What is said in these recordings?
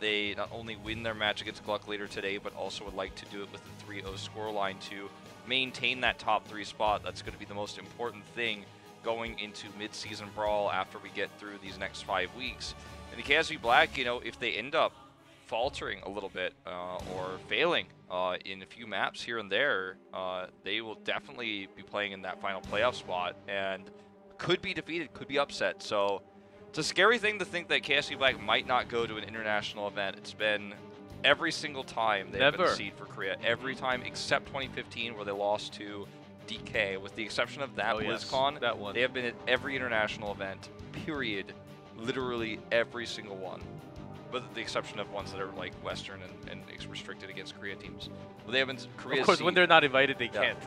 they not only win their match against Gluck later today, but also would like to do it with the 3-0 scoreline to maintain that top 3 spot. That's going to be the most important thing going into mid-season brawl after we get through these next 5 weeks. And the KSV Black, you know, if they end up faltering a little bit or failing in a few maps here and there, they will definitely be playing in that final playoff spot and could be defeated, could be upset. So it's a scary thing to think that KSV Black might not go to an international event. It's been every single time they've been a seed for Korea. Every time except 2015 where they lost to DK, with the exception of that BlizzCon. Yes, that one. They have been at every international event, period. Literally every single one. With the exception of ones that are like Western and restricted against Korea teams. Well, they have been Korea. Of course, when they're not invited, they can't.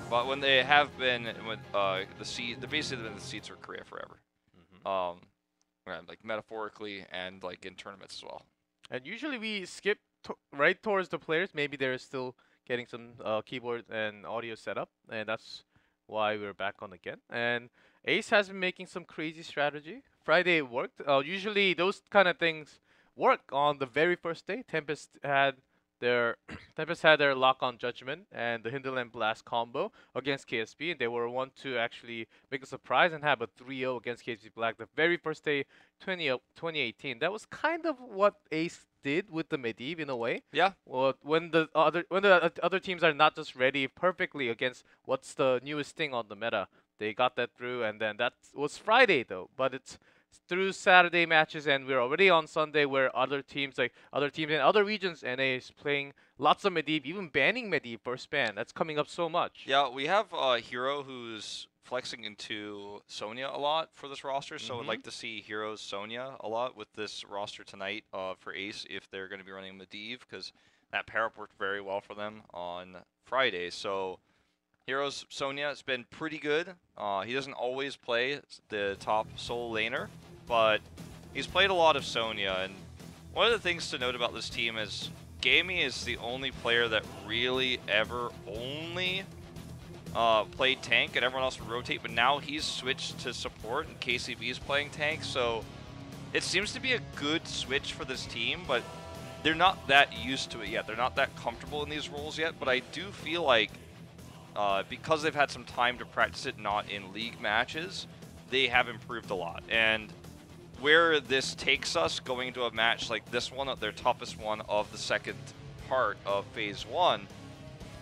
But when they have been, with the seed, they're basically been the seeds for Korea forever. Like metaphorically and like in tournaments as well. And usually we skip right towards the players. Maybe they're still getting some keyboard and audio setup, and that's why we're back on again. And Ace has been making some crazy strategy. Friday it worked. Usually those kind of things work on the very first day. Tempest had their lock on Judgment and the Hinterland Blast combo against KSB, and they were one to actually make a surprise and have a 3-0 against KSB Black the very first day, 2018. That was kind of what Ace did with the Medivh in a way. Yeah. Well, when the other teams are not just ready perfectly against what's the newest thing on the meta, they got that through, and then that was Friday though. But it's through Saturday matches, and we're already on Sunday where other teams in other regions, NA is playing lots of Medivh, even banning Medivh first ban. That's coming up so much. Yeah, we have Hero who's flexing into Sonya a lot for this roster, so I'd like to see Hero's Sonya a lot with this roster tonight for Ace if they're going to be running Medivh, because that pair-up worked very well for them on Friday. So Hero's Sonya has been pretty good. He doesn't always play the top solo laner, but he's played a lot of Sonya, and one of the things to note about this team is Gamey is the only player that really ever only played tank, and everyone else would rotate, but now he's switched to support, and KCB is playing tank, so it seems to be a good switch for this team, but they're not that used to it yet. They're not that comfortable in these roles yet, but I do feel like because they've had some time to practice it, not in league matches, they have improved a lot. And where this takes us going into a match like this one, their toughest one of the second part of Phase 1,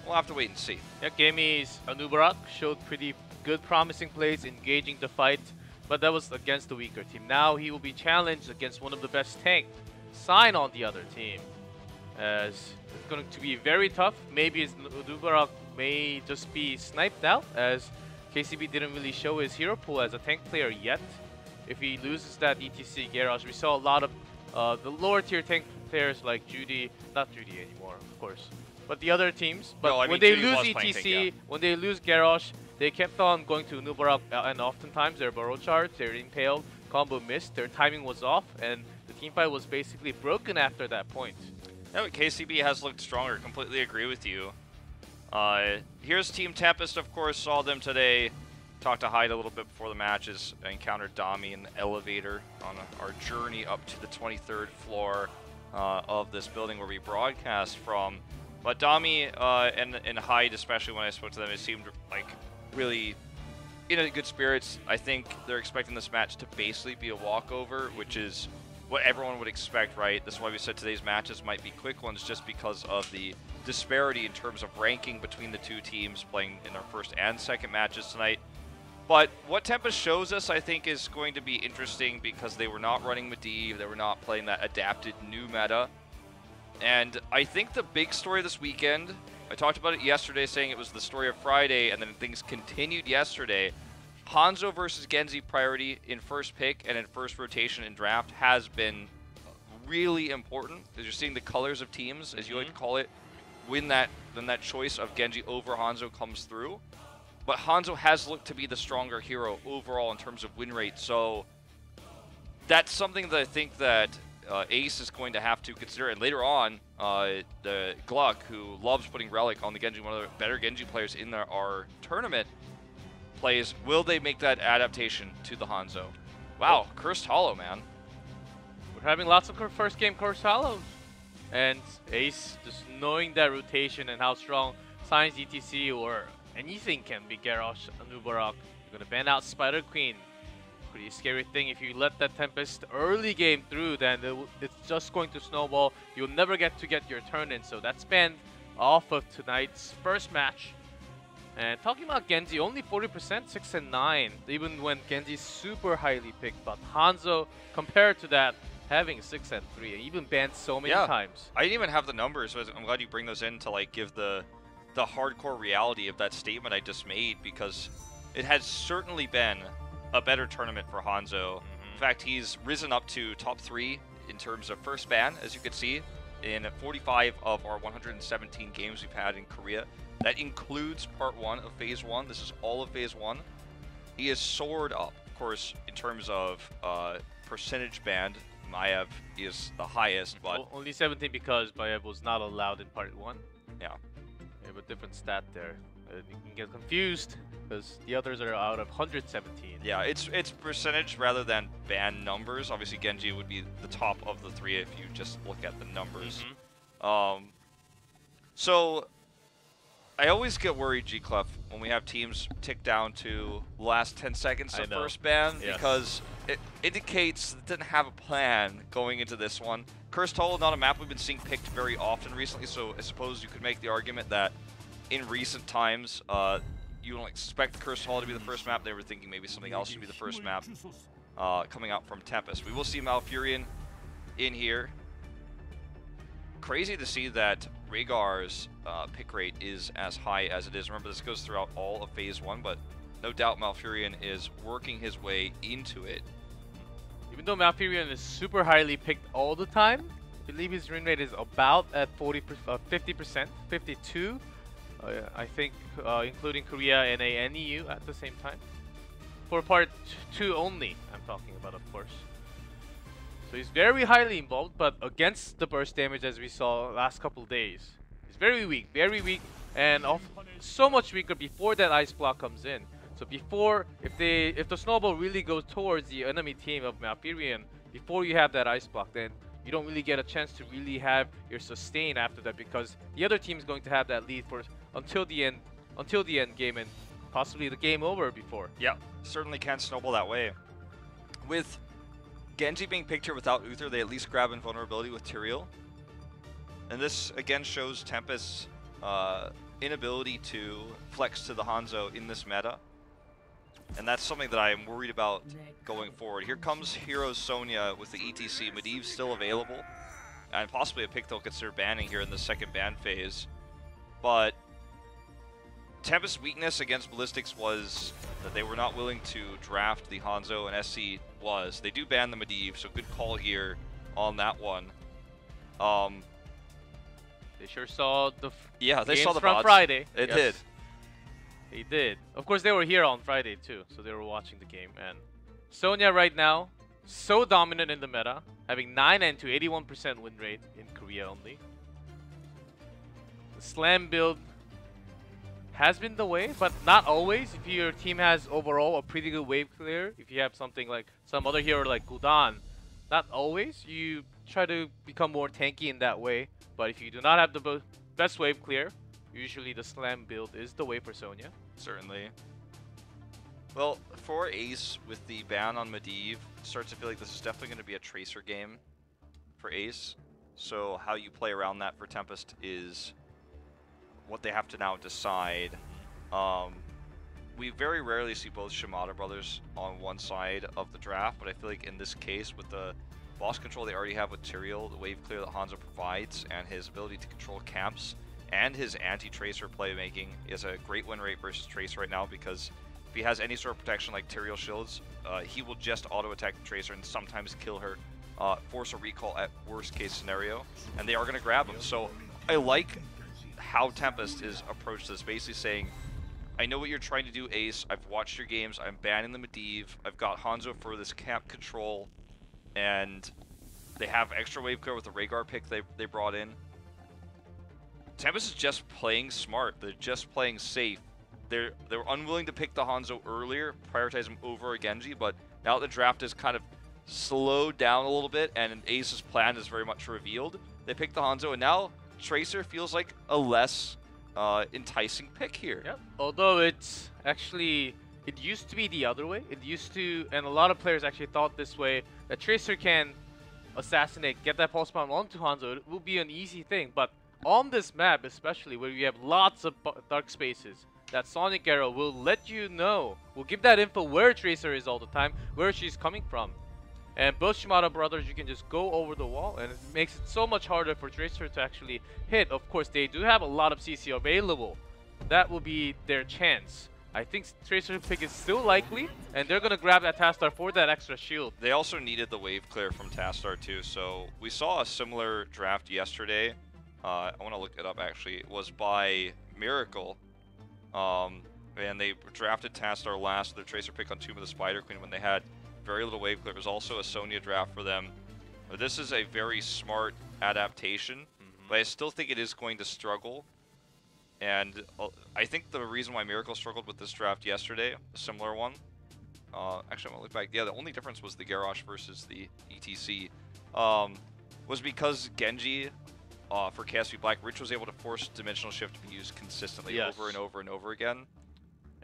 we'll have to wait and see. Yeah, Gamey's Anubarak showed pretty good promising plays, engaging the fight, but that was against the weaker team. Now he will be challenged against one of the best tank, Sign on the other team, as it's going to be very tough. Maybe his Anubarak may just be sniped out, as KCB didn't really show his hero pool as a tank player yet. If he loses that ETC Garage, we saw a lot of the lower tier tank players like Judy, not Judy anymore, of course, but the other teams. But no, I mean, when they Judy lose was ETC, tank, yeah. when they lose Garage, they kept on going to Nubarak, and oftentimes their burrow charge, their impaled combo missed, their timing was off, and the team fight was basically broken after that point. Yeah, but KCB has looked stronger. Completely agree with you. Here's Team Tempest, of course, saw them today. Talked to Hyde a little bit before the matches. Encountered Dami in the elevator on our journey up to the 23rd floor of this building where we broadcast from. But Dami and Hyde, especially when I spoke to them, it seemed like really in a good spirits. I think they're expecting this match to basically be a walkover, which is what everyone would expect, right? That's why we said today's matches might be quick ones, just because of the disparity in terms of ranking between the two teams playing in their first and second matches tonight. But what Tempest shows us, I think, is going to be interesting because they were not running Medivh, they were not playing that adapted new meta. And I think the big story this weekend, I talked about it yesterday saying it was the story of Friday, and then things continued yesterday. Hanzo versus Genji priority in first pick and in first rotation in draft has been really important, because you're seeing the colors of teams, as you like to call it, when that choice of Genji over Hanzo comes through. But Hanzo has looked to be the stronger hero overall in terms of win rate, so that's something that I think that Ace is going to have to consider. And later on, the Gluck, who loves putting Relic on the Genji, one of the better Genji players in our tournament, plays, will they make that adaptation to the Hanzo? Wow, Cursed Hollow, man. Would having lots of first game curse hollows. And Ace, just knowing that rotation and how strong Science ETC or anything can be Garrosh, Anubarak, you're gonna ban out Spider Queen. Pretty scary thing. If you let that Tempest early game through, then it's just going to snowball. You'll never get your turn in. So that's banned off of tonight's first match. And talking about Genji, only 40%, 6 and 9, even when Genji's super highly picked. But Hanzo, compared to that, having 6 and 3, and even banned so many times. I didn't even have the numbers, so I'm glad you bring those in to like give the hardcore reality of that statement I just made, because it has certainly been a better tournament for Hanzo. In fact, he's risen up to top 3 in terms of first ban, as you can see, in 45 of our 117 games we've had in Korea. That includes part 1 of phase 1. This is all of phase 1. He is soared up, of course, in terms of percentage banned. Maiev is the highest, but only 17 because Maiev was not allowed in part 1. Yeah. We have a different stat there. You can get confused because the others are out of 117. Yeah, it's percentage rather than ban numbers. Obviously, Genji would be the top of the 3 if you just look at the numbers. So I always get worried, G-Clef, when we have teams tick down to the last 10 seconds of first ban, because it indicates it didn't have a plan going into this one. Cursed Hollow, not a map we've been seeing picked very often recently, so I suppose you could make the argument that in recent times, you don't expect Cursed Hollow to be the first map. They were thinking maybe something else should be the first map coming out from Tempest. We will see Malfurion in here. Crazy to see that Rhaegar's pick rate is as high as it is. Remember, this goes throughout all of phase 1, but no doubt Malfurion is working his way into it. Even though Malfurion is super highly picked all the time, I believe his win rate is about at 50%, 52. I think, including Korea, NA, and EU at the same time. For part 2 only, I'm talking about, of course. So he's very highly involved, but against the burst damage, as we saw last couple days, he's very weak, and so much weaker before that ice block comes in. So before, if the snowball really goes towards the enemy team of Malfurion, before you have that ice block, then you don't really get a chance to really have your sustain after that, because the other team is going to have that lead for until the end game, and possibly the game over before. Yeah, certainly can snowball that way. With Genji being picked here without Uther, they at least grab invulnerability with Tyrael. And this again shows Tempest's inability to flex to the Hanzo in this meta. And that's something that I am worried about going forward. Here comes Hero Sonya with the ETC. Medivh's still available, and possibly a pick they'll consider banning here in the second ban phase. But Tempest's weakness against Ballistics was that they were not willing to draft the Hanzo, and SC was. They do ban the Medivh, so good call here on that one. They sure saw the they saw the from VODs. Friday. It did. They did. Of course, they were here on Friday too, so they were watching the game. And Sonya right now, so dominant in the meta, having 9 and 2, 81% win rate in Korea only. The slam build has been the way, but not always. If your team has overall a pretty good wave clear, if you have something like some other hero like Gudan, not always. You try to become more tanky in that way. But if you do not have the best wave clear, usually the slam build is the way for Sonya. Certainly. Well, for Ace, with the ban on Medivh, starts to feel like this is definitely going to be a Tracer game for Ace. So how you play around that for Tempest is what they have to now decide. We very rarely see both Shimada brothers on one side of the draft, but I feel like in this case, with the boss control they already have with Tyrael, the wave clear that Hanzo provides, and his ability to control camps, and his anti-Tracer playmaking is a great win rate versus Tracer right now, because if he has any sort of protection like Tyrael shields, he will just auto-attack the Tracer and sometimes kill her, force a recall at worst case scenario, and they are going to grab him. So I like how Tempest is approached this, basically saying, I know what you're trying to do, Ace. I've watched your games. I'm banning the Medivh. I've got Hanzo for this camp control, and they have extra wave clear with the Rhaegar pick they brought in. Tempest is just playing smart. They're just playing safe. They were unwilling to pick the Hanzo earlier, prioritize him over a Genji, but now the draft is kind of slowed down a little bit, and Ace's plan is very much revealed. They picked the Hanzo, and now Tracer feels like a less enticing pick here. Yep. Although it's actually, it used to be the other way. It used to, and a lot of players actually thought this way, that Tracer can assassinate, get that pulse bomb onto Hanzo. It will be an easy thing, but on this map, especially where you have lots of dark spaces, that Sonic Arrow will let you know, will give that info where Tracer is all the time, where she's coming from. And both Shimada brothers, you can just go over the wall, and it makes it so much harder for Tracer to actually hit. Of course, they do have a lot of CC available. That will be their chance. I think Tracer pick is still likely, and they're going to grab that Tastar for that extra shield. They also needed the wave clear from Tastar too, so we saw a similar draft yesterday. I want to look it up actually. It was by Miracle, and they drafted Tastar last, their Tracer pick on Tomb of the Spider Queen when they had very little wave clear. There's also a Sonya draft for them. But this is a very smart adaptation, but I still think it is going to struggle. And I think the reason why Miracle struggled with this draft yesterday, a similar one, actually I'm gonna look back, yeah, the only difference was the Garrosh versus the ETC, was because Genji, for KSV Black, Rich was able to force Dimensional Shift to be used consistently over and over and over again.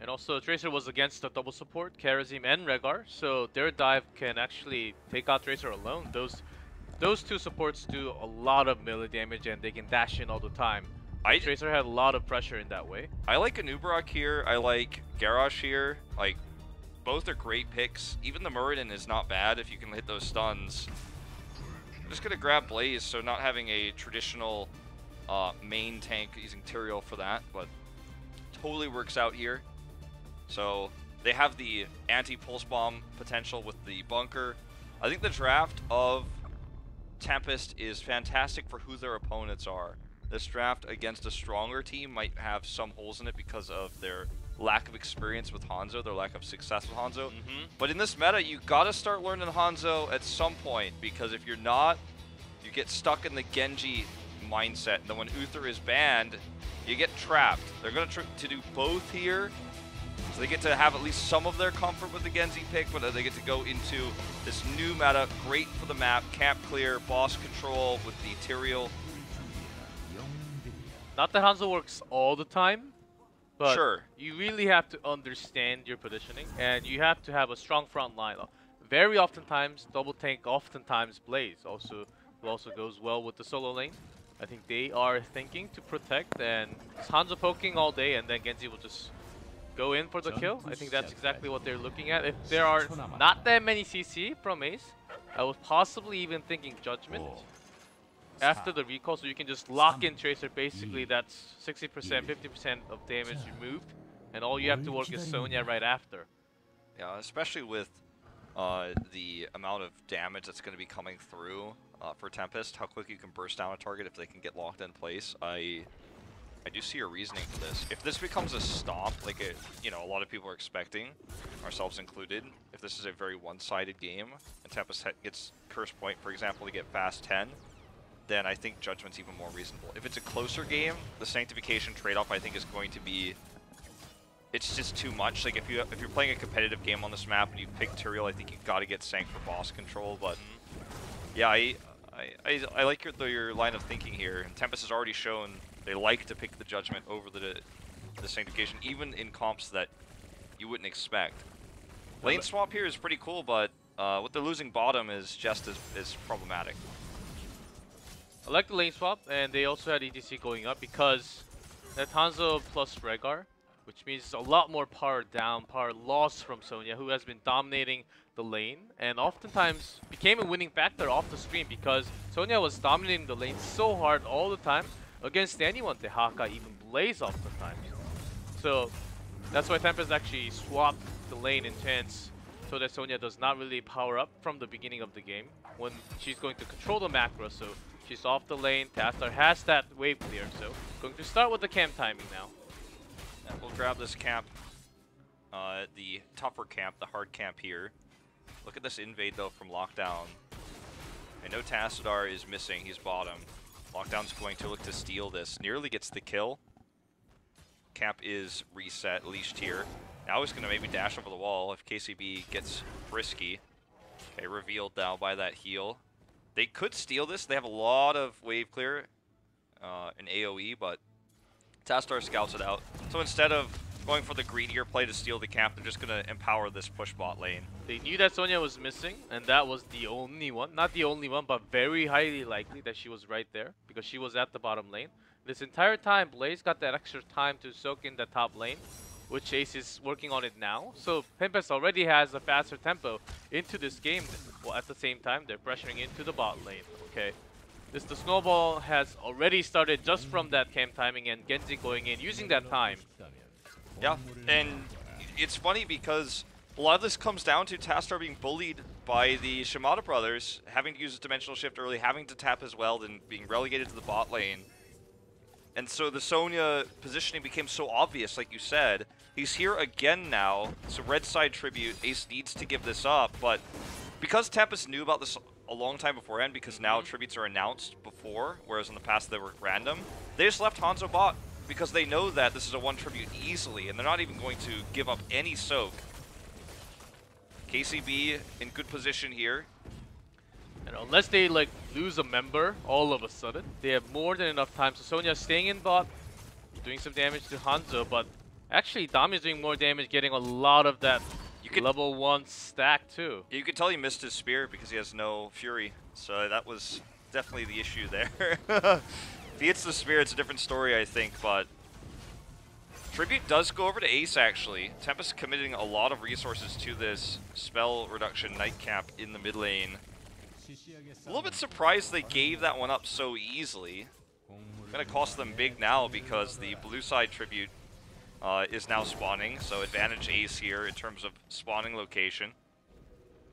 And also, Tracer was against the double support, Karazim and Rehgar, so their dive can actually take out Tracer alone. Those two supports do a lot of melee damage, and they can dash in all the time. Tracer had a lot of pressure in that way. I like Anubarak here. I like Garrosh here. Like, both are great picks. Even the Muradin is not bad if you can hit those stuns. I'm just gonna grab Blaze, so not having a traditional main tank using Tyrael for that, but totally works out here. So they have the anti-pulse bomb potential with the bunker. I think the draft of Tempest is fantastic for who their opponents are. This draft against a stronger team might have some holes in it because of their lack of experience with Hanzo, their lack of success with Hanzo. But in this meta, you gotta start learning Hanzo at some point, because if you're not, you get stuck in the Genji mindset. And then when Uther is banned, you get trapped. They're gonna try to do both here, so they get to have at least some of their comfort with the Genji pick, but they get to go into this new meta, great for the map, camp clear, boss control with the Tyrael. Not that Hanzo works all the time, but sure, you really have to understand your positioning, and you have to have a strong front line. Very oftentimes, double tank, oftentimes Blaze also goes well with the solo lane. I think they are thinking to protect, and Hanzo poking all day, and then Genji will just go in for the kill. I think that's exactly what they're looking at. If there are not that many CC from Ace, I was possibly even thinking Judgment after the recall, so you can just lock in Tracer. Basically, that's 60%, 50% of damage removed, and all you have to work is Sonya right after. Yeah, especially with the amount of damage that's going to be coming through for Tempest, how quick you can burst down a target if they can get locked in place. I do see a reasoning for this. If this becomes a stomp, like a lot of people are expecting, ourselves included, if this is a very one-sided game, and Tempest gets Curse Point, for example, to get fast 10, then I think Judgment's even more reasonable. If it's a closer game, the Sanctification trade-off I think is going to be, it's just too much. Like if you're playing a competitive game on this map and you pick Tyrael, I think you've got to get Sanct for boss control. But yeah, I like your line of thinking here. And Tempest has already shown they like to pick the Judgment over the Sanctification, even in comps that you wouldn't expect. Lane swap here is pretty cool, but what they're losing bottom is just as problematic. I like the lane swap, and they also had ETC going up because that Hanzo plus Rehgar, which means a lot more power down, power loss from Sonya, who has been dominating the lane, and oftentimes became a winning factor off the screen because Sonya was dominating the lane so hard all the time against anyone, Tehaka, even Blaze off the time. So that's why Tempest actually swapped the lane intense so that Sonya does not really power up from the beginning of the game when she's going to control the macro. So she's off the lane, Tastar has that wave clear, so going to start with the camp timing now. And we'll grab this camp, the tougher camp, the hard camp here. Look at this invade though from Lockdown. I know Tassadar is missing, he's bottom. Lockdown's going to look to steal this, nearly gets the kill. Camp is reset, leashed here. Now he's going to maybe dash over the wall if KCB gets frisky. Okay, revealed now by that heal. They could steal this. They have a lot of wave clear in AoE, but Tastar scouts it out. So instead of going for the greedier play to steal the camp, they're just going to empower this push bot lane. They knew that Sonya was missing, and that was the only one. Not the only one, but very highly likely that she was right there, because she was at the bottom lane. This entire time, Blaze got that extra time to soak in the top lane, which Ace is working on it now. So Tempest already has a faster tempo into this game. Well, at the same time, they're pressuring into the bot lane. Okay, the snowball has already started just from that camp timing and Genji going in, using that time. Yeah, and it's funny because a lot of this comes down to Tastar being bullied by the Shimada brothers, having to use his dimensional shift early, having to tap as well, then being relegated to the bot lane. And so the Sonya positioning became so obvious, like you said. He's here again now, so red side tribute, Ace needs to give this up, but because Tempest knew about this a long time beforehand, because now tributes are announced before, whereas in the past they were random, they just left Hanzo bot, because they know that this is a one tribute easily, and they're not even going to give up any soak. KCB in good position here. And unless they like lose a member all of a sudden, they have more than enough time. So Sonya staying in bot, doing some damage to Hanzo, but actually Dami is doing more damage, getting a lot of that level 1 stack too. You could tell he missed his spear because he has no fury, so that was definitely the issue there. If he hits the spear, it's a different story, I think, but tribute does go over to Ace, actually. Tempest committing a lot of resources to this spell reduction nightcap in the mid lane. A little bit surprised they gave that one up so easily. Gonna cost them big now because the blue side tribute is now spawning, so advantage Ace here in terms of spawning location.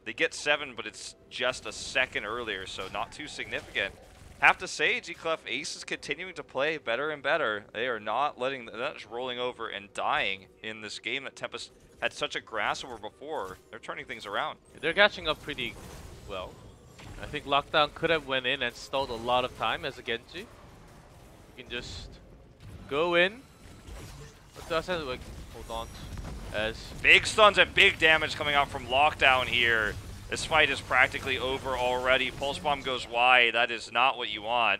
They get 7, but it's just a second earlier, so not too significant. Have to say, G-Clef, Ace is continuing to play better and better. They are not letting, they're not just rolling over and dying in this game that Tempest had such a grasp over before. They're turning things around. They're catching up pretty well. I think Lockdown could have went in and stalled a lot of time as a Genji. You can just go in. But that's like, hold on. As big stuns and big damage coming out from Lockdown here. This fight is practically over already. Pulse Bomb goes wide. That is not what you want.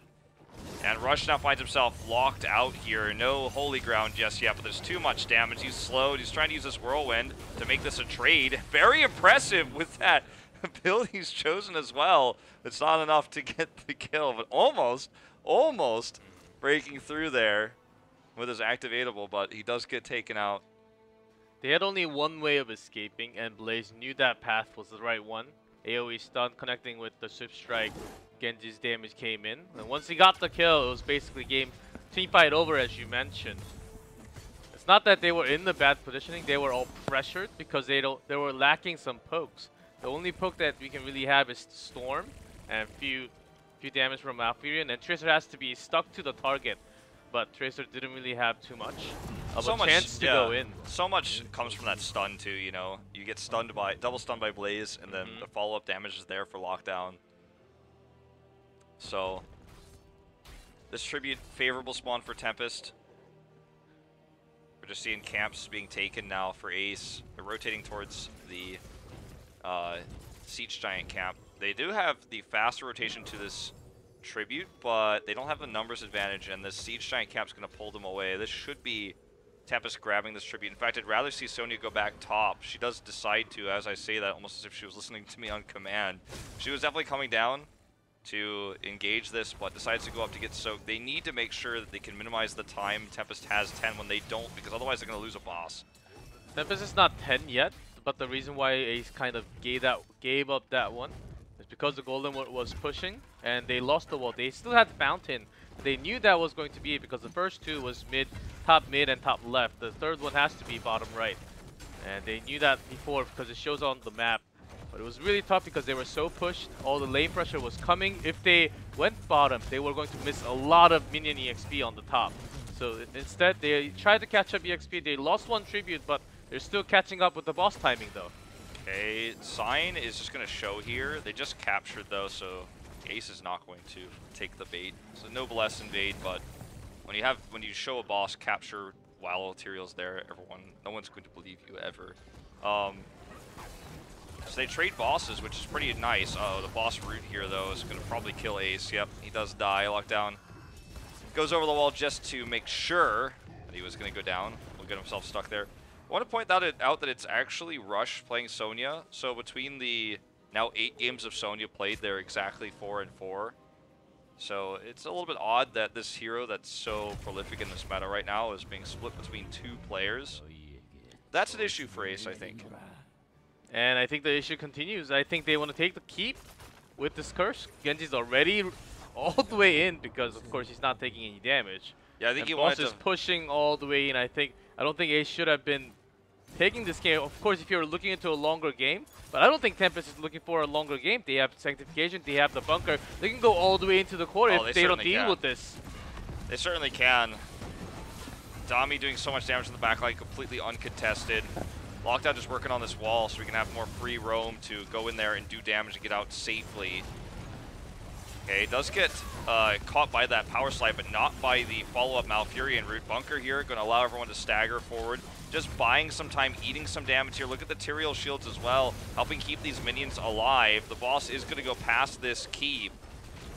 And Rush now finds himself locked out here. No holy ground just yet, but there's too much damage. He's slowed. He's trying to use this Whirlwind to make this a trade. Very impressive with that build he's chosen as well. It's not enough to get the kill, but almost breaking through there with his activatable, but he does get taken out. They had only one way of escaping, and Blaze knew that path was the right one. AoE stun connecting with the Swift Strike. Genji's damage came in, and once he got the kill, it was basically team fight over, as you mentioned. It's not that they were in the bad positioning; they were all pressured because they were lacking some pokes. The only poke that we can really have is Storm and few damage from Malfurion, and Tracer has to be stuck to the target. But Tracer didn't really have too much of a chance to go in. So much comes from that stun too, you know. You get stunned by, double stunned by Blaze, and then the follow-up damage is there for Lockdown. So, this tribute, favorable spawn for Tempest. We're just seeing camps being taken now for Ace. They're rotating towards the Siege Giant camp. They do have the faster rotation to this tribute, but they don't have the numbers advantage, and this Siege Giant camp's going to pull them away. This should be Tempest grabbing this tribute. In fact, I'd rather see Sonya go back top. She does decide to, as I say that, almost as if she was listening to me on command. She was definitely coming down to engage this, but decides to go up to get soaked. They need to make sure that they can minimize the time Tempest has 10 when they don't, because otherwise they're going to lose a boss. Tempest is not 10 yet, but the reason why Ace kind of gave up that one is because the Golden was pushing, and they lost the wall. They still had Fountain. They knew that was going to be it because the first two was top mid, and top left. The third one has to be bottom right. And they knew that before because it shows on the map. But it was really tough because they were so pushed. All the lane pressure was coming. If they went bottom, they were going to miss a lot of minion EXP on the top. So instead, they tried to catch up EXP. They lost one tribute, but they're still catching up with the boss timing though. Okay, Sign is just going to show here. They just captured though, so Ace is not going to take the bait. So Noblesse invade, but when you show a boss capture while Tyrael's there, no one's going to believe you ever. So they trade bosses, which is pretty nice. Oh, the boss root here, though, is going to probably kill Ace. Yep, he does die. Lockdown goes over the wall just to make sure that he was going to go down. Will get himself stuck there. I want to point out that it's actually Rush playing Sonya. So between the now 8 games of Sonya played, they're exactly 4-4. So it's a little bit odd that this hero that's so prolific in this meta right now is being split between 2 players. That's an issue for Ace, I think. And I think the issue continues. I think they want to take the keep with this curse. Genji's already all the way in because, of course, he's not taking any damage. Yeah, I think and he Boss wanted is to pushing all the way in. I don't think Ace should have been taking this game. Of course, if you're looking into a longer game, but I don't think Tempest is looking for a longer game. They have Sanctification, they have the bunker. They can go all the way into the core if they don't deal with this. They certainly can. Dami doing so much damage in the backline, completely uncontested. Lockdown just working on this wall so we can have more free roam to go in there and do damage and get out safely. Okay, does get caught by that power slide, but not by the follow-up Malfurion root. Bunker here, going to allow everyone to stagger forward. Just buying some time, eating some damage here. Look at the Tyrael shields as well, helping keep these minions alive. The boss is going to go past this keep.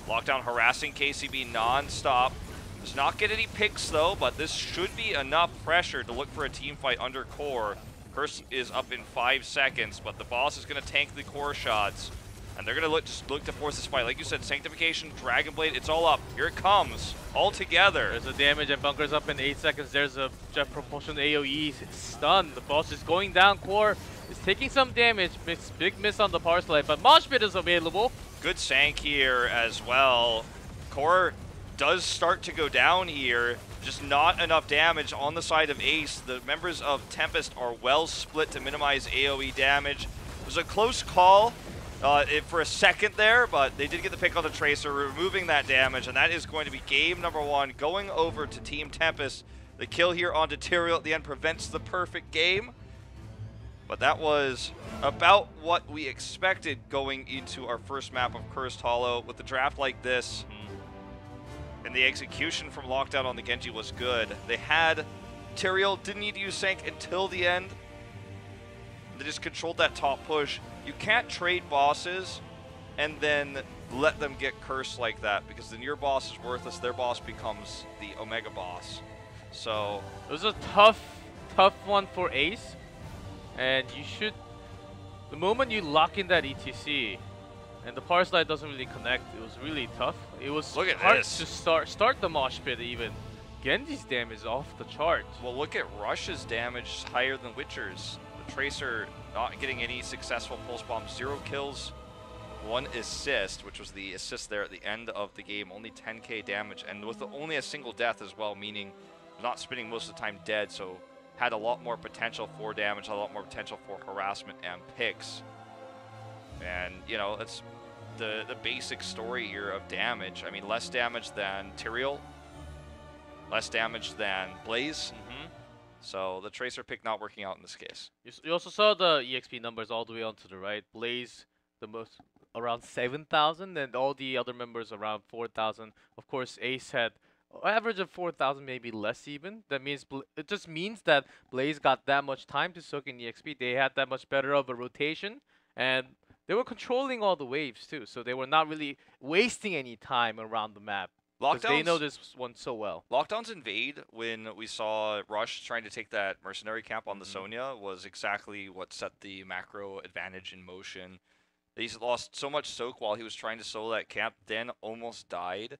Lockdown harassing KCB non-stop. Does not get any picks though, but this should be enough pressure to look for a team fight under core. Curse is up in 5 seconds, but the boss is going to tank the core shots. And they're going to just look to force this fight. Like you said, Sanctification, Dragon Blade, it's all up. Here it comes, all together. There's a damage and Bunker's up in 8 seconds. There's a Jet Propulsion AoE stun. The boss is going down. Core is taking some damage. Big miss on the power slide, but Mosh Pit is available. Good Sank here as well. Core does start to go down here. Just not enough damage on the side of Ace. The members of Tempest are well split to minimize AoE damage. It was a close call for a second there, but they did get the pick on the Tracer, removing that damage, and that is going to be game number 1, going over to Team Tempest. The kill here onto Tyrael at the end prevents the perfect game, but that was about what we expected going into our first map of Cursed Hollow. With the draft like this, and the execution from Lockdown on the Genji was good. They had Tyrael, didn't need to use Sank until the end. They just controlled that top push. You can't trade bosses and then let them get cursed like that, because then your boss is worthless, their boss becomes the Omega boss. So it was a tough one for Ace, and you should, the moment you lock in that ETC and the power slide doesn't really connect, it was really tough. It was hard to start the mosh pit even. Genji's damage is off the chart. Well, look at Rush's damage, higher than Witcher's. The Tracer not getting any successful pulse bomb, 0 kills, 1 assist, which was the assist there at the end of the game, only 10k damage, and with only a single death as well, meaning not spending most of the time dead, so had a lot more potential for damage, a lot more potential for harassment and picks. And, you know, that's the basic story here of damage. I mean, less damage than Tyrael, less damage than Blaze. So the Tracer pick not working out in this case. You also saw the EXP numbers all the way onto the right. Blaze, the most, around 7,000, and all the other members around 4,000. Of course, Ace had average of 4,000, maybe less even. That means it just means that Blaze got that much time to soak in EXP. They had that much better of a rotation, and they were controlling all the waves too. So they were not really wasting any time around the map. They know this one so well. Lockdown's invade, when we saw Rush trying to take that mercenary camp on the Sonya, was exactly what set the macro advantage in motion. He's lost so much soak while he was trying to solo that camp, then almost died.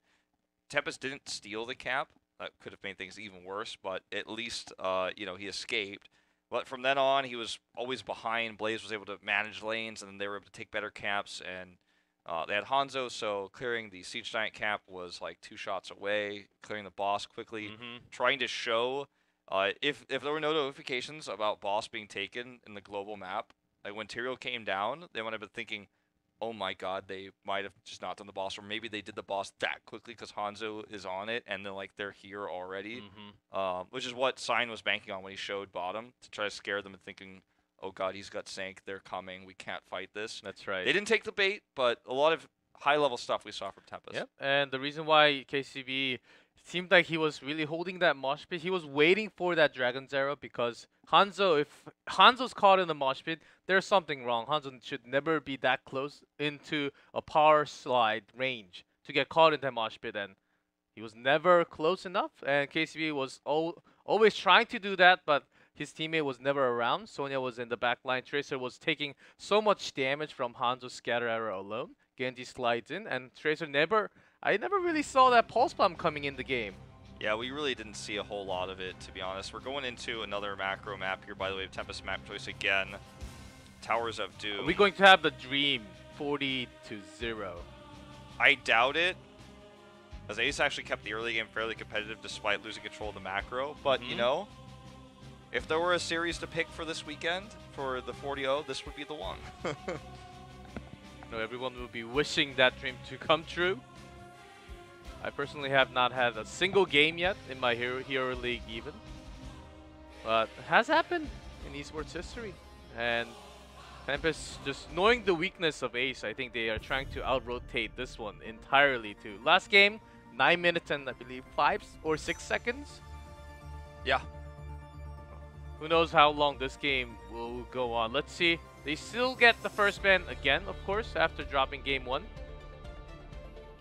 Tempest didn't steal the camp. That could have made things even worse, but at least you know, he escaped. But from then on, he was always behind. Blaze was able to manage lanes, and then they were able to take better camps, and they had Hanzo, so clearing the Siege Giant camp was like 2 shots away, clearing the boss quickly, trying to show if there were no notifications about boss being taken in the global map, like when Tyrael came down, they might have been thinking, oh my god, they might have just not done the boss, or maybe they did the boss that quickly because Hanzo is on it, and then like they're here already, which is what Sign was banking on when he showed bottom, to try to scare them and thinking, oh god, he's got Sank, they're coming, we can't fight this. That's right. They didn't take the bait, but a lot of high-level stuff we saw from Tempest. Yep, and the reason why KCB seemed like he was really holding that mosh pit. He was waiting for that Dragon's Arrow because Hanzo, if Hanzo's caught in the mosh pit, there's something wrong. Hanzo should never be that close into a power slide range to get caught in that mosh pit, and he was never close enough. And KCB was always trying to do that, but his teammate was never around. Sonya was in the back line. Tracer was taking so much damage from Hanzo's scatter arrow alone. Genji slides in, and Tracer I never really saw that pulse bomb coming in the game. Yeah, we really didn't see a whole lot of it, to be honest. We're going into another macro map here, by the way, Tempest map choice again. Towers of Doom. Are we going to have the Dream 40-0? I doubt it, as Ace actually kept the early game fairly competitive despite losing control of the macro. But, you know, if there were a series to pick for this weekend, for the 40-0, this would be the one. No, everyone will be wishing that dream to come true. I personally have not had a single game yet in my Hero League even. But it has happened in esports history. And Tempest, just knowing the weakness of Ace, I think they are trying to out-rotate this one entirely too. Last game, 9 minutes and I believe 5 or 6 seconds. Yeah. Who knows how long this game will go on. Let's see. They still get the first ban again, of course, after dropping game 1.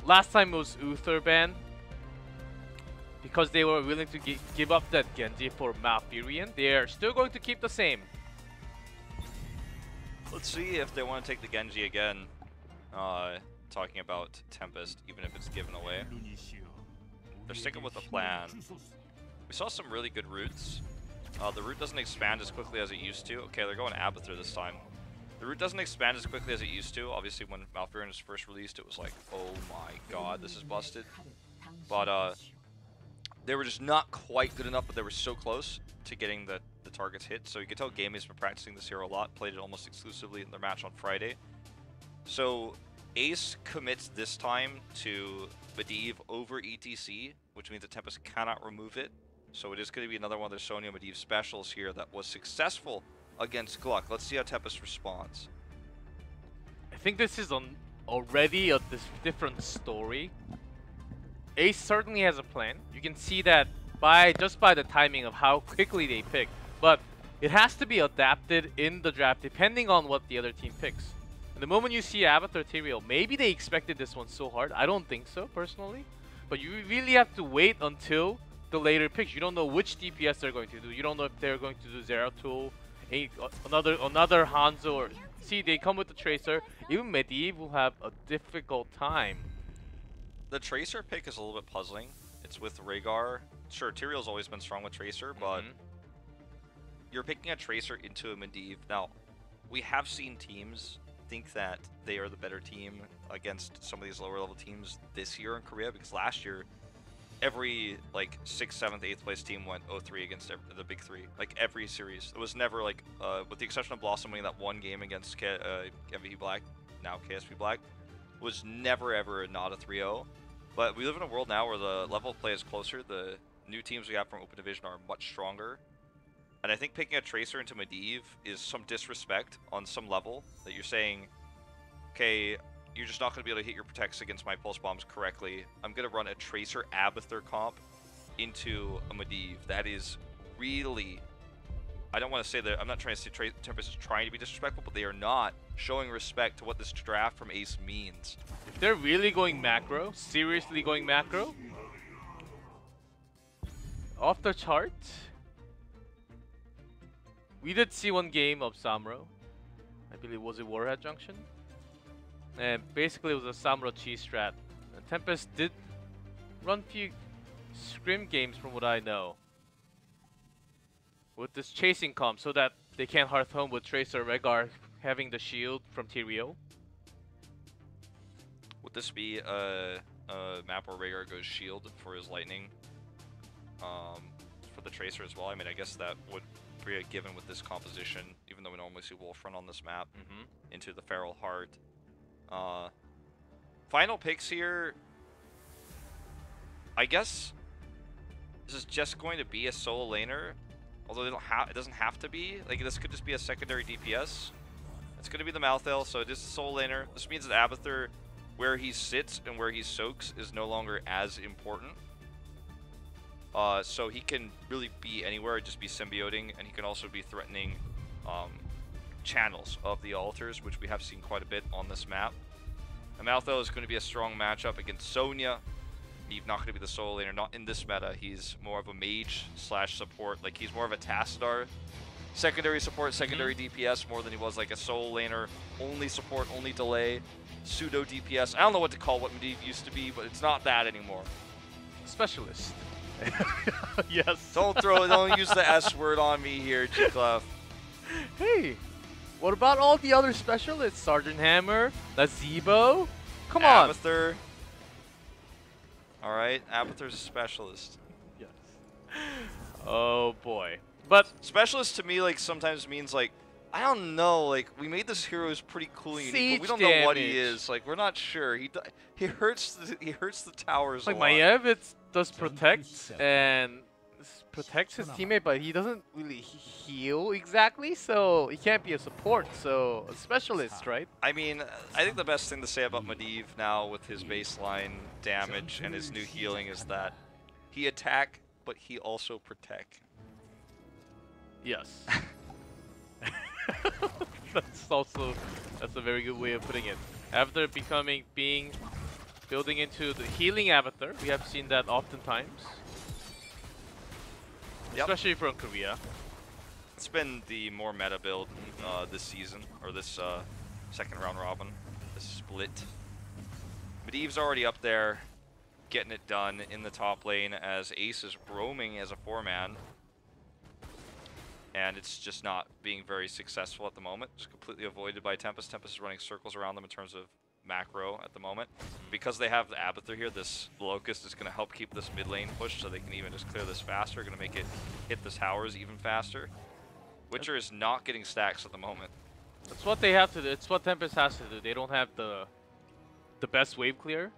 Last time it was Uther ban. Because they were willing to give up that Genji for Malfurion. They are still going to keep the same. Let's see if they want to take the Genji again. Talking about Tempest, even if it's given away. They're sticking with the plan. We saw some really good roots. The root doesn't expand as quickly as it used to. Okay, they're going Abathur this time. The root doesn't expand as quickly as it used to. Obviously, when Malfurion was first released, it was like, oh my god, this is busted. But they were just not quite good enough, but they were so close to getting the targets hit. So you can tell Gamey's been practicing this hero a lot, played it almost exclusively in their match on Friday. So Ace commits this time to Medivh over ETC, which means that Tempest cannot remove it. So it is going to be another one of their Sonya Medivh specials here that was successful against Gluck. Let's see how Tempest responds. I think this is already a different story. Ace certainly has a plan. You can see that just by the timing of how quickly they pick. But it has to be adapted in the draft depending on what the other team picks. And the moment you see Abathur Tyrael, maybe they expected this one so hard. I don't think so, personally. But you really have to wait until the later picks. You don't know which DPS they're going to do. You don't know if they're going to do Zeratul, another Hanzo, or see, they come with the Tracer. Even Medivh will have a difficult time. The Tracer pick is a little bit puzzling. It's with Rhaegar. Sure, Tyrael's always been strong with Tracer, but you're picking a Tracer into a Medivh. Now, we have seen teams think that they are the better team against some of these lower level teams this year in Korea, because last year every like 6th, 7th, 8th place team went 0-3 against the big three. Like every series. It was never like, with the exception of Blossom winning that one game against MVP Black, now KSP Black, was never ever not a 3-0. But we live in a world now where the level of play is closer. The new teams we have from Open Division are much stronger. And I think picking a Tracer into Medivh is some disrespect on some level, that you're saying, okay, you're just not going to be able to hit your protects against my pulse bombs correctly. I'm going to run a Tracer Abathur comp into a Medivh. That is really... I don't want to say that... I'm not trying to say Tempest is trying to be disrespectful, but they are not showing respect to what this draft from Ace means. If they're really going macro, seriously going macro, off the chart, we did see one game of Samuro. I believe, was it Warhead Junction? And basically it was a Samuro cheese strat. And Tempest did run few scrim games from what I know with this chasing comp so that they can't hearth home with Tracer Rhaegar having the shield from Tyrael. Would this be a map where Rhaegar goes shield for his lightning for the Tracer as well? I mean, I guess that would be a given with this composition, even though we normally see Wolf run on this map into the Feral Heart. Final picks here. I guess this is just going to be a solo laner, although it doesn't have to be. Like, this could just be a secondary DPS. It's going to be the Malthael, so it is a solo laner. This means that Abathur, where he sits and where he soaks, is no longer as important. So he can really be anywhere, just be symbioting, and he can also be threatening channels of the altars, which we have seen quite a bit on this map. Amaltho is going to be a strong matchup against Sonya. He's not going to be the solo laner, not in this meta. He's more of a mage slash support. Like, he's more of a Tassadar. Secondary support, secondary DPS, more than he was like a solo laner. Only support, only delay. Pseudo DPS. I don't know what to call what Medivh used to be, but it's not that anymore. Specialist. Yes. Don't use the S word on me here, G-Clef. Hey, what about all the other specialists? Sergeant Hammer, Lazebo? Come on. Abathur. Alright, Abathur's a specialist. Yes. Oh boy. But specialist to me, like, sometimes means, like, I don't know, like, we made this hero who's pretty cool and unique, but we don't know what he is. Like, we're not sure. He hurts the towers like a lot. Maiev, does protect and protects his teammate, but he doesn't really heal exactly, so he can't be a support, so a specialist, right? I mean, I think the best thing to say about Medivh now with his baseline damage and his new healing is that he attack, but he also protect. Yes. that's a very good way of putting it. After building into the healing avatar, we have seen that oftentimes. Yep. Especially from Korea. It's been the more meta build this season, or this second round robin, this split. Medivh's already up there, getting it done in the top lane as Ace is roaming as a 4-man. And it's just not being very successful at the moment. It's completely avoided by Tempest. Tempest is running circles around them in terms of macro at the moment. Because they have the Abathur here, this Locust is going to help keep this mid lane pushed so they can even just clear this faster. Going to make it hit the towers even faster. Witcher is not getting stacks at the moment. That's what they have to do. It's what Tempest has to do. They don't have the best wave clear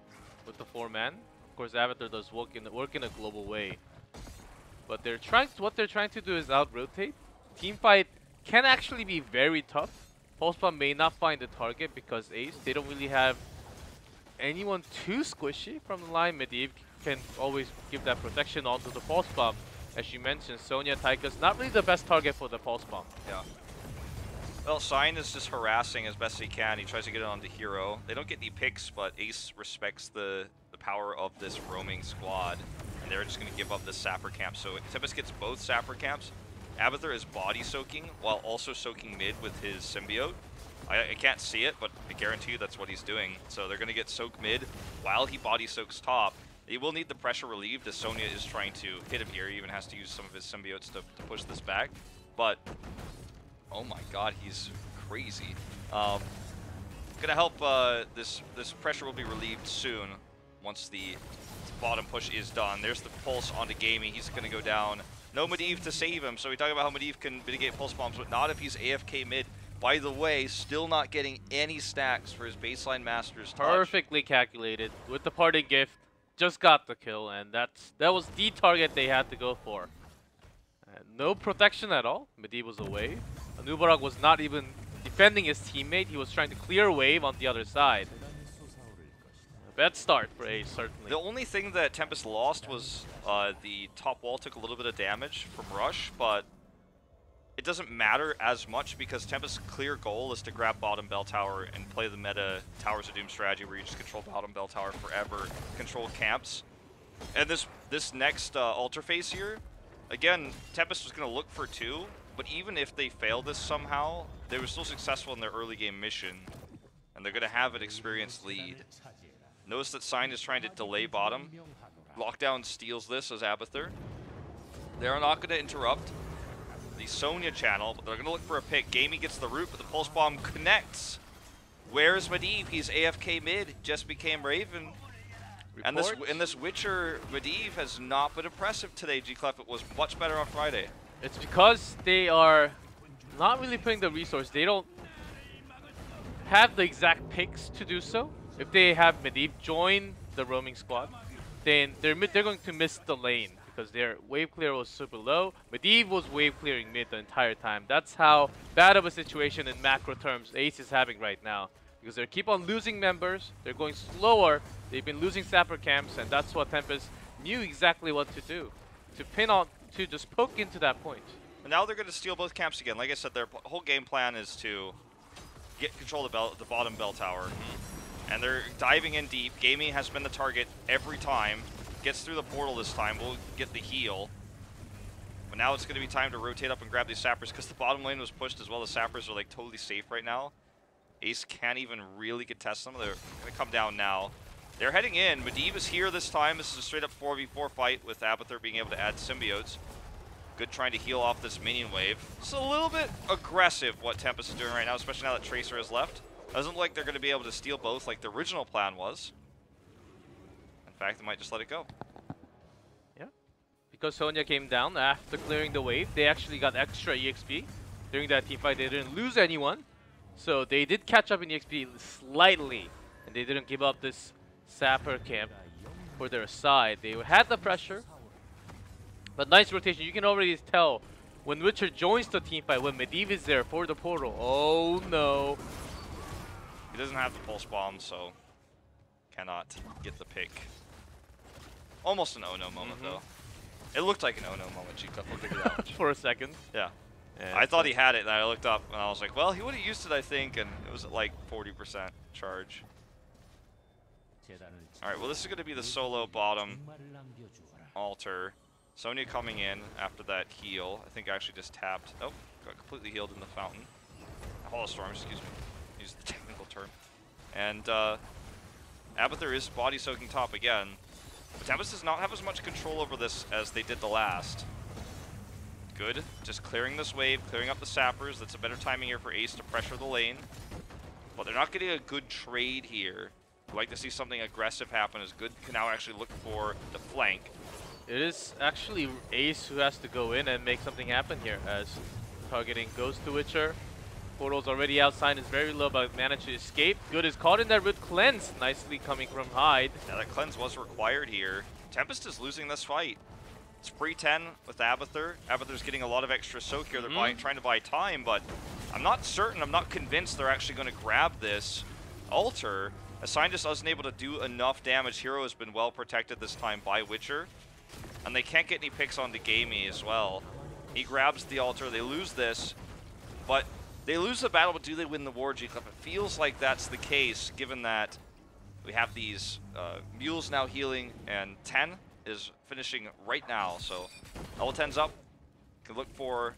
with the 4-man. Of course, Abathur does work in a global way. But what they're trying to do is out-rotate. Teamfight can actually be very tough. Pulse Bomb may not find the target because Ace, they don't really have anyone too squishy from the line. Medivh can always give that protection onto the Pulse Bomb. As you mentioned, Sonya, Taika's not really the best target for the Pulse Bomb. Yeah. Well, Sign is just harassing as best he can. He tries to get it onto Hero. They don't get any picks, but Ace respects the power of this roaming squad. And they're just going to give up this Sapper camp. So Tempest gets both Sapper camps. Abathur is body soaking while also soaking mid with his symbiote. I can't see it, but I guarantee you that's what he's doing. So they're going to get soak mid while he body soaks top. He will need the pressure relieved as Sonya is trying to hit him here. He even has to use some of his symbiotes to push this back. But, oh my god, he's crazy. Gonna help, this pressure will be relieved soon once the bottom push is done. There's the pulse onto Gamey. He's gonna go down. No Medivh to save him, so we talk about how Medivh can mitigate pulse bombs, but not if he's AFK mid. By the way, still not getting any stacks for his baseline Master's touch. Perfectly calculated with the parting gift. Just got the kill, and that was the target they had to go for. No protection at all. Medivh was away. Nubarak was not even defending his teammate. He was trying to clear a wave on the other side. Bad start for Ace, certainly. The only thing that Tempest lost was the top wall took a little bit of damage from Rush, but it doesn't matter as much because Tempest's clear goal is to grab bottom bell tower and play the meta Towers of Doom strategy where you just control bottom bell tower forever, control camps. And this next altar phase here, again, Tempest was going to look for 2, but even if they fail this somehow, they were still successful in their early game mission, and they're going to have an experienced lead. Notice that Sign is trying to delay bottom. Lockdown steals this as Abathur. They're not going to interrupt the Sonya channel, but they're going to look for a pick. Gamey gets the root, but the Pulse Bomb connects. Where's Medivh? He's AFK mid, just became Raven. And this Witcher Medivh has not been impressive today, G-Clef. It was much better on Friday. It's because they are not really putting the resource. They don't have the exact picks to do so. If they have Medivh join the roaming squad, then they're going to miss the lane because their wave clear was super low. Medivh was wave clearing mid the entire time. That's how bad of a situation in macro terms Ace is having right now. Because they keep on losing members, they're going slower, they've been losing Sapper camps, and that's what Tempest knew exactly what to do. to pin on, to just poke into that point. And now they're going to steal both camps again. Like I said, their whole game plan is to get control of the bottom bell tower. And they're diving in deep. Gamey has been the target every time. Gets through the portal this time. We'll get the heal. But now it's going to be time to rotate up and grab these sappers because the bottom lane was pushed as well. The sappers are like totally safe right now. Ace can't even really contest them. They're going to come down now. They're heading in. Medivh is here this time. This is a straight up 4v4 fight with Abathur being able to add symbiotes. Good trying to heal off this minion wave. It's a little bit aggressive what Tempest is doing right now, especially now that Tracer has left. Doesn't look like they're going to be able to steal both like the original plan was. In fact, they might just let it go. Yeah. Because Sonya came down after clearing the wave, they actually got extra EXP. During that teamfight, they didn't lose anyone. So they did catch up in EXP slightly. And they didn't give up this Sapper camp for their side. They had the pressure. But nice rotation. You can already tell when Witcher joins the teamfight, when Medivh is there for the portal. Oh no. He doesn't have the pulse bomb, so cannot get the pick. Almost an oh-no moment, though. It looked like an oh-no moment, Chico. I'll give you that. For a second. Yeah. I thought he had it, and I looked up, and I was like, well, he would have used it, I think, and it was at like 40% charge. Alright, well, this is going to be the solo bottom altar. Sonya coming in after that heal. I think I actually just tapped. Oh, got completely healed in the fountain. Hollow Storm, excuse me. Use the technical term. And Abathur is body soaking top again. But Tempest does not have as much control over this as they did the last. Good. Just clearing this wave, clearing up the sappers. That's a better timing here for Ace to pressure the lane. But they're not getting a good trade here. I'd like to see something aggressive happen as Good can now actually look for the flank. It is actually Ace who has to go in and make something happen here as targeting goes to Witcher. Portal's already outside, is very low, but managed to escape. Good is caught in that root cleanse, nicely coming from Hyde. Yeah, that cleanse was required here. Tempest is losing this fight. It's pre-10 with Abathur. Abathur's getting a lot of extra soak here. They're trying to buy time, but I'm not certain, I'm not convinced they're actually going to grab this altar. As Scientist wasn't able to do enough damage. Hero has been well protected this time by Witcher. And they can't get any picks onto Gamey as well. He grabs the altar, they lose this, but they lose the battle, but do they win the war, G-Club? It feels like that's the case, given that we have these mules now healing, and 10 is finishing right now. So level 10's up. Can look for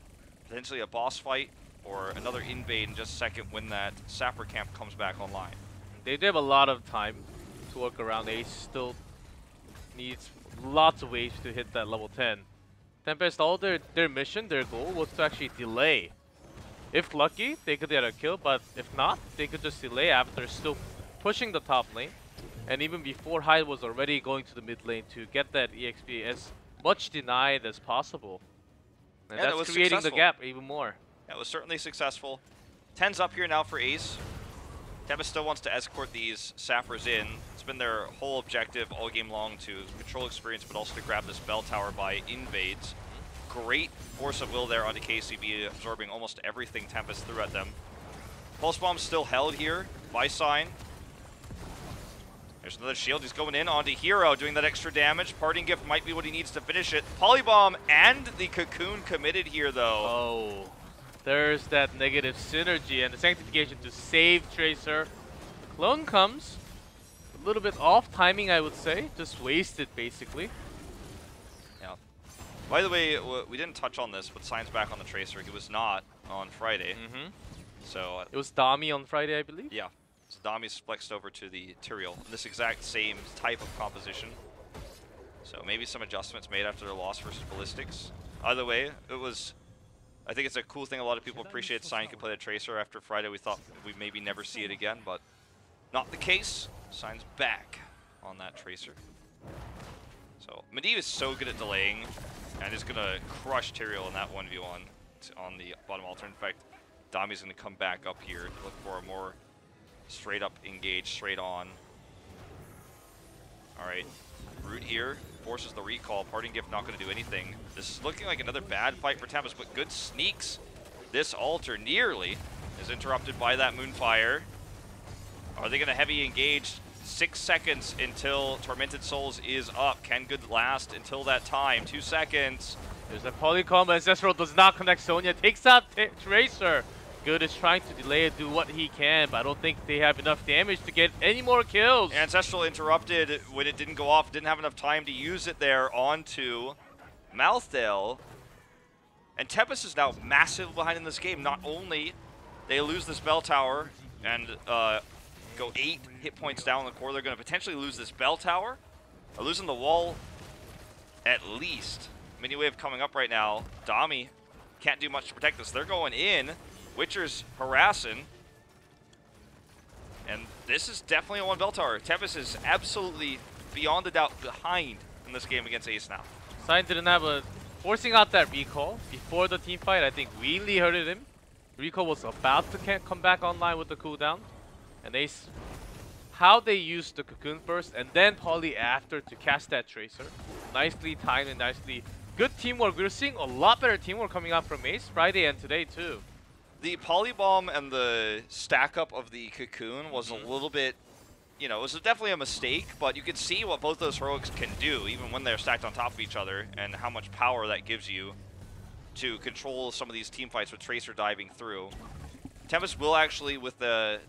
potentially a boss fight or another invade in just a second when that Sapper camp comes back online. They do have a lot of time to work around. Ace still needs lots of waves to hit that level 10. Tempest, all their mission, their goal was to actually delay. If lucky, they could get a kill, but if not, they could just delay after still pushing the top lane. And even before Hyde was already going to the mid lane to get that EXP as much denied as possible. And yeah, that's creating the gap even more. Yeah, it was certainly successful. 10's up here now for Ace. Tempest still wants to escort these sappers in. It's been their whole objective all game long to control experience, but also to grab this bell tower by invades. Great force of will there onto KCB, absorbing almost everything Tempest threw at them. Pulse Bomb's still held here by Sign. There's another shield. He's going in onto Hero, doing that extra damage. Parting Gift might be what he needs to finish it. Polybomb and the Cocoon committed here, though. Oh. There's that negative synergy and the sanctification to save Tracer. The clone comes a little bit off timing, I would say. Just wasted, basically. Yeah. By the way, we didn't touch on this, but Sign's back on the Tracer. He was not on Friday. So it was Dami on Friday, I believe? Yeah. So Dami's flexed over to the Tyrael. This exact same type of composition. So maybe some adjustments made after their loss versus Ballistics. Either way, it was... I think it's a cool thing. A lot of people appreciate Sign can play the Tracer. After Friday, we thought we'd maybe never see it again, but not the case. Sign's back on that Tracer. So Medivh is so good at delaying and is going to crush Tyrael in that 1v1 on the bottom altar. In fact, Dami's going to come back up here to look for a more straight up engage, straight on. All right, Root here forces the recall. Parting Gift not going to do anything. This is looking like another bad fight for Tempest, but Good sneaks this altar nearly. Is interrupted by that Moonfire. Are they going to heavy engage? 6 seconds until Tormented Souls is up. Can Good last until that time? 2 seconds. There's a polycomb. Ancestral does not connect Sonya. Takes out Tracer. Good is trying to delay it, do what he can, but I don't think they have enough damage to get any more kills. Ancestral interrupted when it didn't go off. Didn't have enough time to use it there onto Mouthdale. And Tempest is now massive behind in this game. Not only they lose this bell tower and go 8 hit points down the core, they're going to potentially lose this bell tower. They're losing the wall at least. Miniwave coming up right now. Dami can't do much to protect this. They're going in. Witcher's harassing. And this is definitely a 1 bell tower. Tempest is absolutely, beyond a doubt, behind in this game against Ace now. Sign didn't have a... Forcing out that recall before the team fight, I think really hurted him. Recall was about to come back online with the cooldown. And Ace, how they used the Cocoon first and then Poly after to cast that Tracer. Nicely timed and nicely. Good teamwork. We're seeing a lot better teamwork coming out from Ace Friday and today too. The Polybomb and the stack up of the Cocoon was a little bit, you know, it was definitely a mistake, but you can see what both those heroics can do, even when they're stacked on top of each other, and how much power that gives you to control some of these team fights with Tracer diving through. Tempest will actually, with the